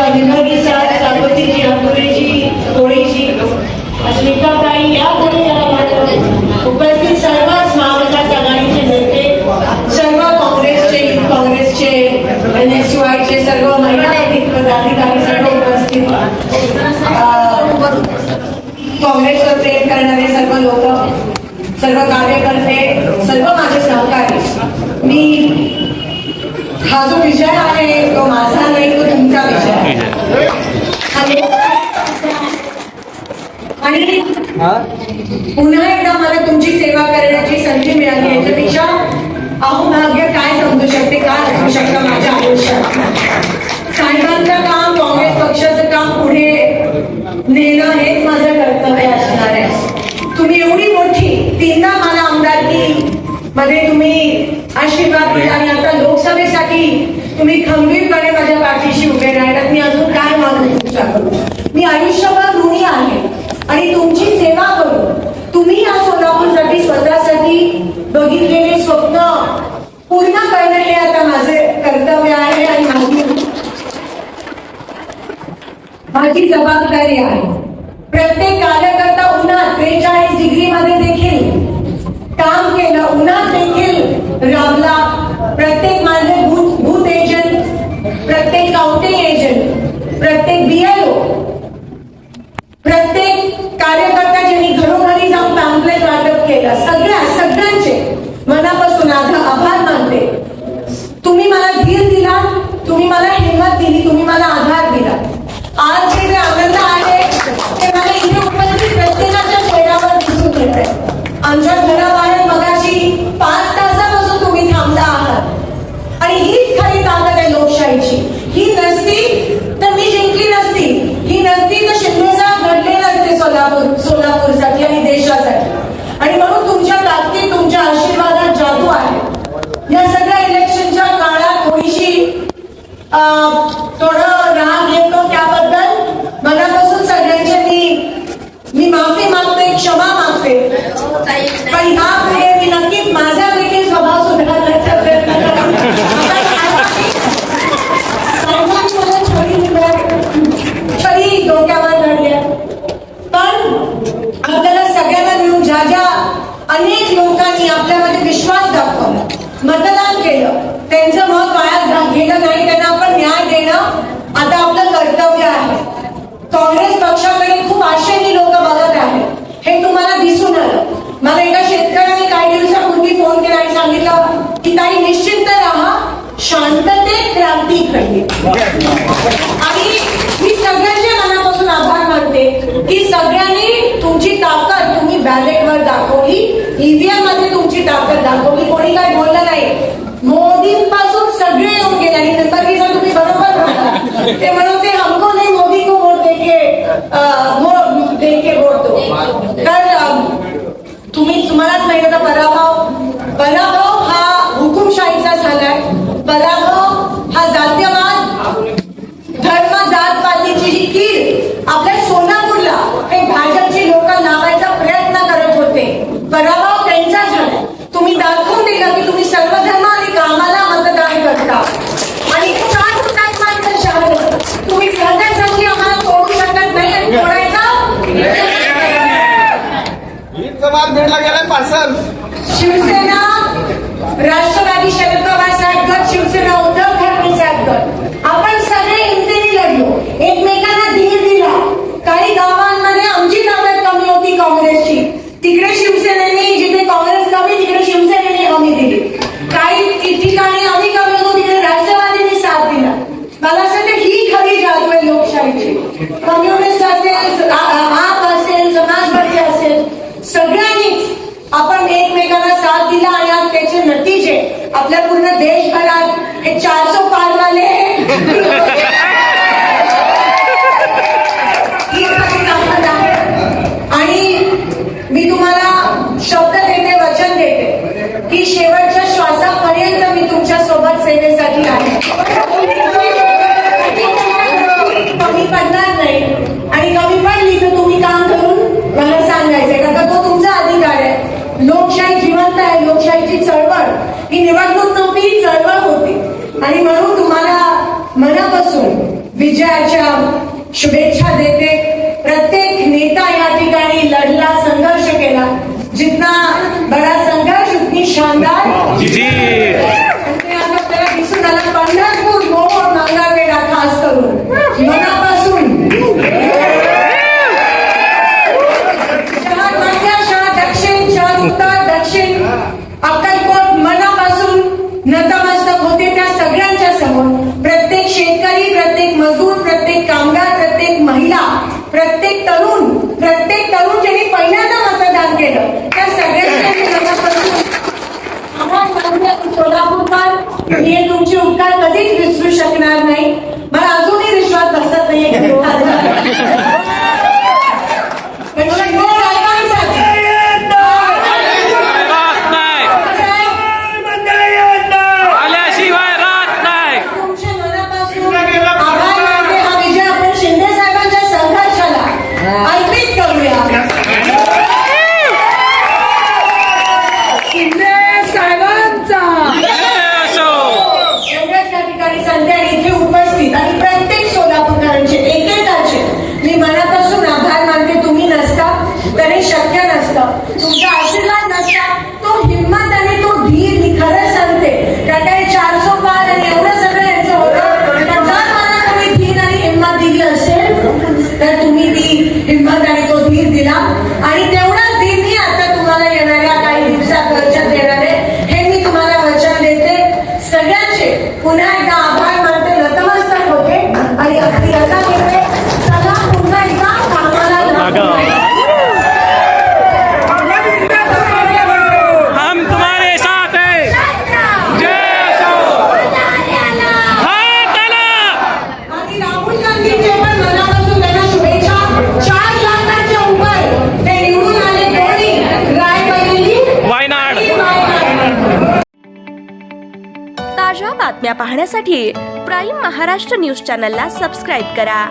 विभागीय सावतीजी अंकुरेजी कोळीजी अस्मिताताई या पुढे उपस्थित सर्व महाविकास आघाडीचे नेते, सर्व काँग्रेसचे NSUI सर्व महिला पदाधिकारी, सर्व उपस्थित काँग्रेसवर प्रेम करणारे सर्व लोक, सर्व कार्यकर्ते, सर्व माझे सहकारी, मी हा जो विषय आहे तो माझा नाही, तो तुमचा विषय आहे. आणि पुन्हा एकदा मला तुमची सेवा करण्याची संधी मिळाली, याच्यापेक्षा अहोभाग्य काय समजू शकते, काय असू शकतं माझ्या आयुष्यात. साहेबांचं काम, काँग्रेस पक्षाचं काम पुढे नेणं हेच माझं कर्तव्य असणार आहे. तुम्ही एवढी मोठी तीनदा मला आमदारकी मध्ये तुम्ही आशीर्वाद दिला आणि आता लोकसभेसाठी तुम्ही खंबीरपणे माझ्या पाठीशी उभे राहिलात. मी अजून काय मागू तुमच्याकडून. मी आयुष्यभर ऋणी आहे आणि तुमची सेवा करून तुम्ही या सोलापूरसाठी स्वतःसाठी बघितलेले स्वप्न पूर्ण करणं हे आता माझे कर्तव्य आहे आणि माझी जबाबदारी आहे. प्रत्येक कार्यकर्ता उन्हात 43 डिग्रीमध्ये देखील काम केलं, उन्हात देखील राबला. प्रत्येक माझे बूथ एजंट, प्रत्येक काउंटिंग एजंट, प्रत्येक BLO, प्रत्येक कार्यकर्ता ज्यांनी घरोघरी जाऊन पॅम्पलेट वाटप केलं, सगळ्यांचे मनापासून आभार मानते. तुम्ही मला धीर दिला, तुम्ही मला हिंमत दिली, तुम्ही मला आधार दिला. आज जे आनंद आहे ते मला इथे उपस्थित प्रत्येकाच्या चेहऱ्यावर दिसून येत आहे. आमच्या घराबाहेर मगाशी 5 तासापासून तुम्ही थांबला आहात आणि हीच खरी ताकद आहे लोकशाहीची. ही नसती तर मी जिंकली नसती, ही नसती तर शिंदेसाहेब घडले नसते सोलापूरसाठी आणि देशासाठी. आणि म्हणून तुमच्या ताकदीत, तुमच्या आशीर्वादात जादू आहे. या सगळ्या इलेक्शनच्या काळात थोडीशी थोडं राग येतो, त्याबद्दल मनापासून सगळ्यांचे मी माफी मागते, क्षमा मागते. पण ह्यापुढे मी नक्कीच माझा देखील स्वभाव सुधारण्याचा प्रयत्न करते. छडी डोक्यावर धरल्या, पण आपल्याला सगळ्यांना मिळून ज्या अनेक लोकांनी आपल्यामध्ये विश्वास दाखवला, मतदान केलं, त्यांचं मत वाया गेलं नाही, त्यांना आपण न्याय देणं आता आपलं कर्तव्य आहे. काँग्रेस पक्षाकडे खूप आशेने लोक बघत आहेत, हे तुम्हाला दिसून आलं. मला एका शेतकऱ्याने काही दिवसापूर्वी फोन केला आणि सांगितलं की ताई निश्चिंत राहा, शांततेत क्रांती घडली. आणि मी सगळ्यांच्या मनापासून आभार मानते की सगळ्यांनी तुमची ताकद तुम्ही बॅलेटवर दाखवली, EVM मध्ये तुमची ताकद दाखवली. कोणी काय बोललं नाही. मोदींपासून सगळे येऊन गेले आणि नंतर तुम्ही बरोबर म्हणता, ते म्हणते हमको नाही मोदी को वोट देके वोट दो. तर तुम्हालाच माहिती होता पराभव हा हुकुमशाहीचा झालाय. पराभव हा जातीयवाद, धर्म, जातपातीची जी कीड आपल्या सोलापूरला हे भाजपची लोक लावायचा प्रयत्न करत होते, पराभव त्यांचा झाला. तुम्ही दाखवून दिलं की तुम्ही सर्व धर्म आणि कामाला मतदान करता. आणि तुम्ही सहजासहजी आम्हाला तोडू शकत नाही आणि तोडायचा शिवसेना, राष्ट्रवादी शरद पवार साहेब गट, शिवसेना उद्धव ठाकरे साहेब गट, आपण सगळे हिमतीने लढलो, एकमेकांना धीर दिला. काही गावांमध्ये आमची ताकद कमी होती काँग्रेसची, तिकडे शिवसेनेने, जिथे काँग्रेस कमी तिकडे शिवसेनेने हमी दिली. काही ठिकाणी आम्ही कमी होतो, तिकडे राष्ट्रवादीने साथ दिला. मला असं वाटतं ही खरी जादू आहे लोकशाहीची. कम्युनिस्ट असेल, आप असेल, समाजवादी असेल, सगळ्यांनीच आपण एकमेकांना साथ दिला आणि आज त्याचे नतीजे आपल्या पूर्ण देशभरात हे 400 पारवाले आणि मी तुम्हाला शब्द देते, वचन देते की शेवटच्या श्वासापर्यंत मी तुमच्या सोबत सेवेसाठी आहे. कमी पडणार नाही आणि कमी पडली तर तुम्ही काम करून मला सांगायचंय, कारण तो तुमचा अधिकार आहे. लोकशाही जिवंत आहे. लोकशाहीची चळवळ ही निवडणूक नव्हती, चळवळ होती. आणि म्हणून तुम्हाला मनापासून विजयाच्या शुभेच्छा देते. प्रत्येक नेता या ठिकाणी लढला, संघर्ष केला. जितना बड़ा संघर्ष उतनी शानदार आपल्याला दिसून आलं. पंढरपूर मोहोळ मंगळवेढा खास करून मनापासून शहर मध्य, शहर दक्षिण, शहर उत्तर, दक्षिण, अक्कलकोट मनापासून नतमस्तक होते त्या सगळ्यांच्या समोर. प्रत्येक शेतकरी, प्रत्येक मजूर, प्रत्येक कामगार, प्रत्येक महिला, प्रत्येक तरुण ज्यांनी पहिल्यांदा मतदान केलं त्या सगळ्यांच्या मनापासून आभार मानते. सोलापूरकर, हे तुमचे उपकार कधीच विसरू शकणार नाही. मला अजूनही विश्वास बसत नाहीये. शक्य नसतं. तुमचा आशीर्वाद नसता, तो हिंमत आणि तो धीर, मी खरंच सांगते कारण काही 400 पार आणि एवढं सगळं यांचं होतं. जर मला तुम्ही धीर आणि हिंमत दिली असेल तर तुम्ही ती हिंमत आणि तो धीर दिला आणि तेवढाच धीर मी आता तुम्हाला येणाऱ्या काही दिवसात वचन देणार आहे. हे मी तुम्हाला वचन देते. सगळ्यांचे पुन्हा एकदा आभार मानते, नतमस्तक होते आणि अगदी असा घेते. चला पुन्हा एकदा कामाला ताज्या बातम्या पाहण्यासाठी प्राईम महाराष्ट्र न्यूज चॅनलला सबस्क्राईब करा.